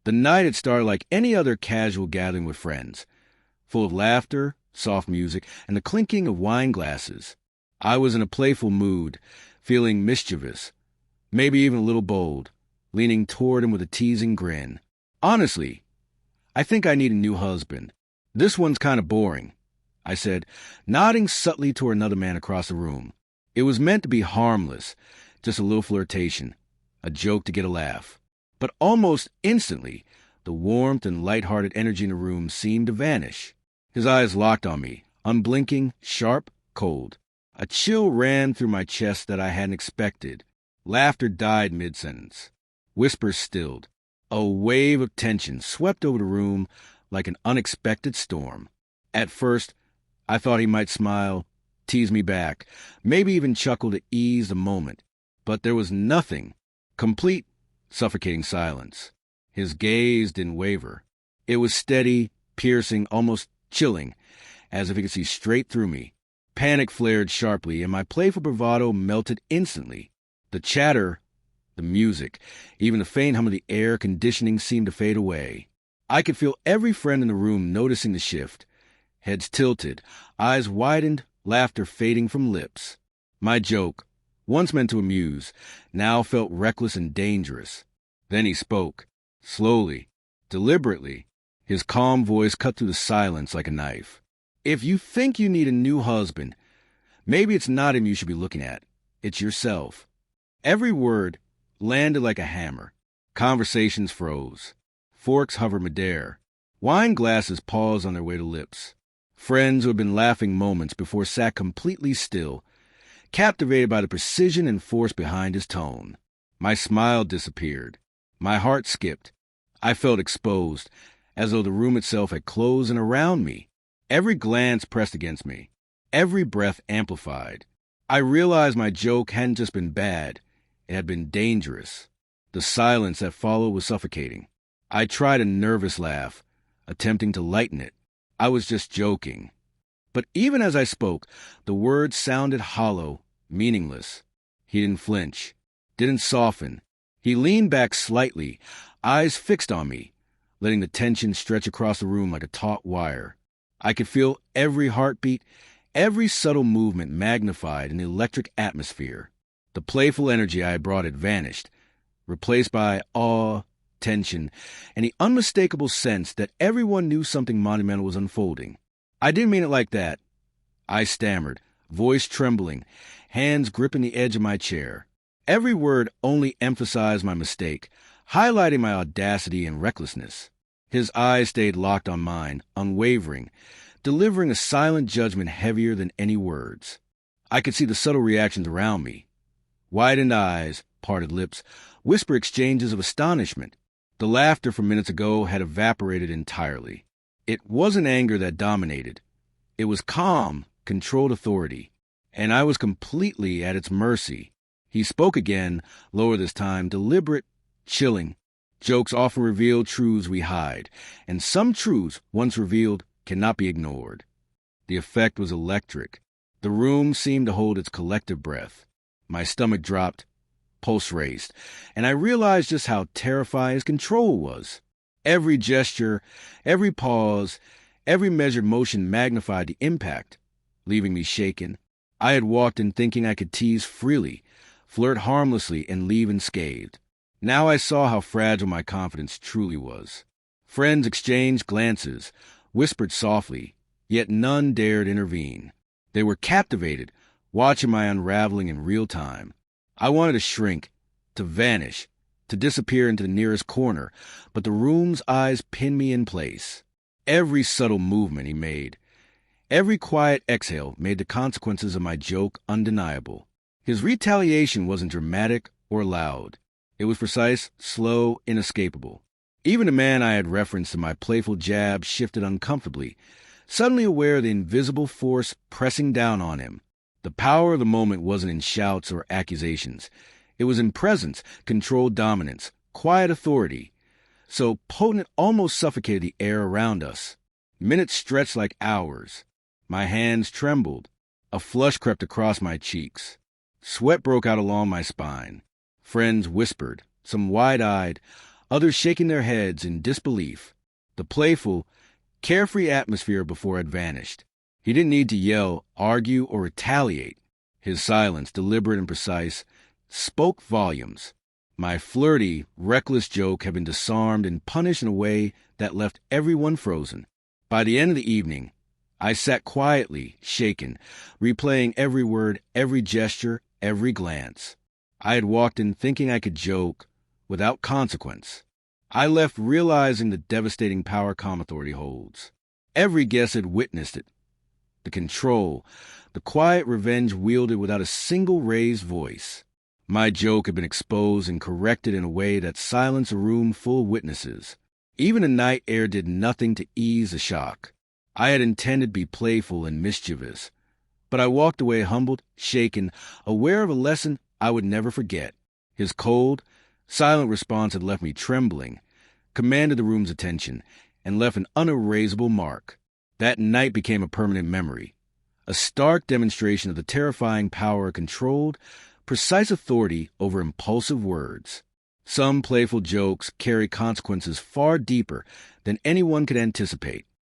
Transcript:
The night had started like any other casual gathering with friends, full of laughter, soft music, and the clinking of wine glasses. I was in a playful mood, feeling mischievous, maybe even a little bold, leaning toward him with a teasing grin. Honestly, I think I need a new husband. This one's kind of boring, I said, nodding subtly toward another man across the room. It was meant to be harmless, just a little flirtation, a joke to get a laugh. But almost instantly, the warmth and light-hearted energy in the room seemed to vanish. His eyes locked on me, unblinking, sharp, cold. A chill ran through my chest that I hadn't expected. Laughter died mid-sentence. Whispers stilled. A wave of tension swept over the room like an unexpected storm. At first, I thought he might smile, tease me back, maybe even chuckle to ease the moment. But there was nothing. Complete, suffocating silence. His gaze didn't waver. It was steady, piercing, almost chilling, as if he could see straight through me. Panic flared sharply, and my playful bravado melted instantly. The chatter, the music, even the faint hum of the air conditioning seemed to fade away. I could feel every friend in the room noticing the shift. Heads tilted, eyes widened, laughter fading from lips. My joke, once meant to amuse, now felt reckless and dangerous. Then he spoke, slowly, deliberately. His calm voice cut through the silence like a knife. If you think you need a new husband, maybe it's not him you should be looking at. It's yourself. Every word landed like a hammer. Conversations froze. Forks hovered midair. Wine glasses paused on their way to lips. Friends who had been laughing moments before sat completely still, captivated by the precision and force behind his tone. My smile disappeared. My heart skipped. I felt exposed, as though the room itself had closed in around me. Every glance pressed against me. Every breath amplified. I realized my joke hadn't just been bad. It had been dangerous. The silence that followed was suffocating. I tried a nervous laugh, attempting to lighten it. I was just joking. But even as I spoke, the words sounded hollow, meaningless. He didn't flinch, didn't soften. He leaned back slightly, eyes fixed on me, letting the tension stretch across the room like a taut wire. I could feel every heartbeat, every subtle movement magnified in the electric atmosphere. The playful energy I had brought had vanished, replaced by awe, tension, and the unmistakable sense that everyone knew something monumental was unfolding. I didn't mean it like that. I stammered, voice trembling, hands gripping the edge of my chair. Every word only emphasized my mistake, highlighting my audacity and recklessness. His eyes stayed locked on mine, unwavering, delivering a silent judgment heavier than any words. I could see the subtle reactions around me. Widened eyes, parted lips, whisper exchanges of astonishment. The laughter from minutes ago had evaporated entirely. It wasn't anger that dominated. It was calm, controlled authority, and I was completely at its mercy. He spoke again, lower this time, deliberate, chilling. Jokes often reveal truths we hide, and some truths, once revealed, cannot be ignored. The effect was electric. The room seemed to hold its collective breath. My stomach dropped, pulse raced, and I realized just how terrifying his control was. Every gesture, every pause, every measured motion magnified the impact, leaving me shaken. I had walked in thinking I could tease freely, flirt harmlessly, and leave unscathed. Now I saw how fragile my confidence truly was. Friends exchanged glances, whispered softly, yet none dared intervene. They were captivated, watching my unraveling in real time. I wanted to shrink, to vanish, to disappear into the nearest corner, but the room's eyes pinned me in place. Every subtle movement he made, every quiet exhale made the consequences of my joke undeniable. His retaliation wasn't dramatic or loud. It was precise, slow, inescapable. Even the man I had referenced in my playful jab shifted uncomfortably, suddenly aware of the invisible force pressing down on him. The power of the moment wasn't in shouts or accusations. It was in presence, controlled dominance, quiet authority, so potent it almost suffocated the air around us. Minutes stretched like hours. My hands trembled. A flush crept across my cheeks. Sweat broke out along my spine. Friends whispered, some wide-eyed, others shaking their heads in disbelief. The playful, carefree atmosphere before had vanished. He didn't need to yell, argue, or retaliate. His silence, deliberate and precise, spoke volumes. My flirty, reckless joke had been disarmed and punished in a way that left everyone frozen. By the end of the evening, I sat quietly, shaken, replaying every word, every gesture, every glance. I had walked in thinking I could joke without consequence. I left realizing the devastating power calm authority holds. Every guest had witnessed it. The control, the quiet revenge wielded without a single raised voice. My joke had been exposed and corrected in a way that silenced a room full of witnesses. Even the night air did nothing to ease the shock. I had intended to be playful and mischievous, but I walked away humbled, shaken, aware of a lesson I would never forget. His cold, silent response had left me trembling, commanded the room's attention, and left an unerasable mark. That night became a permanent memory, a stark demonstration of the terrifying power of controlled, precise authority over impulsive words. Some playful jokes carry consequences far deeper than anyone could anticipate.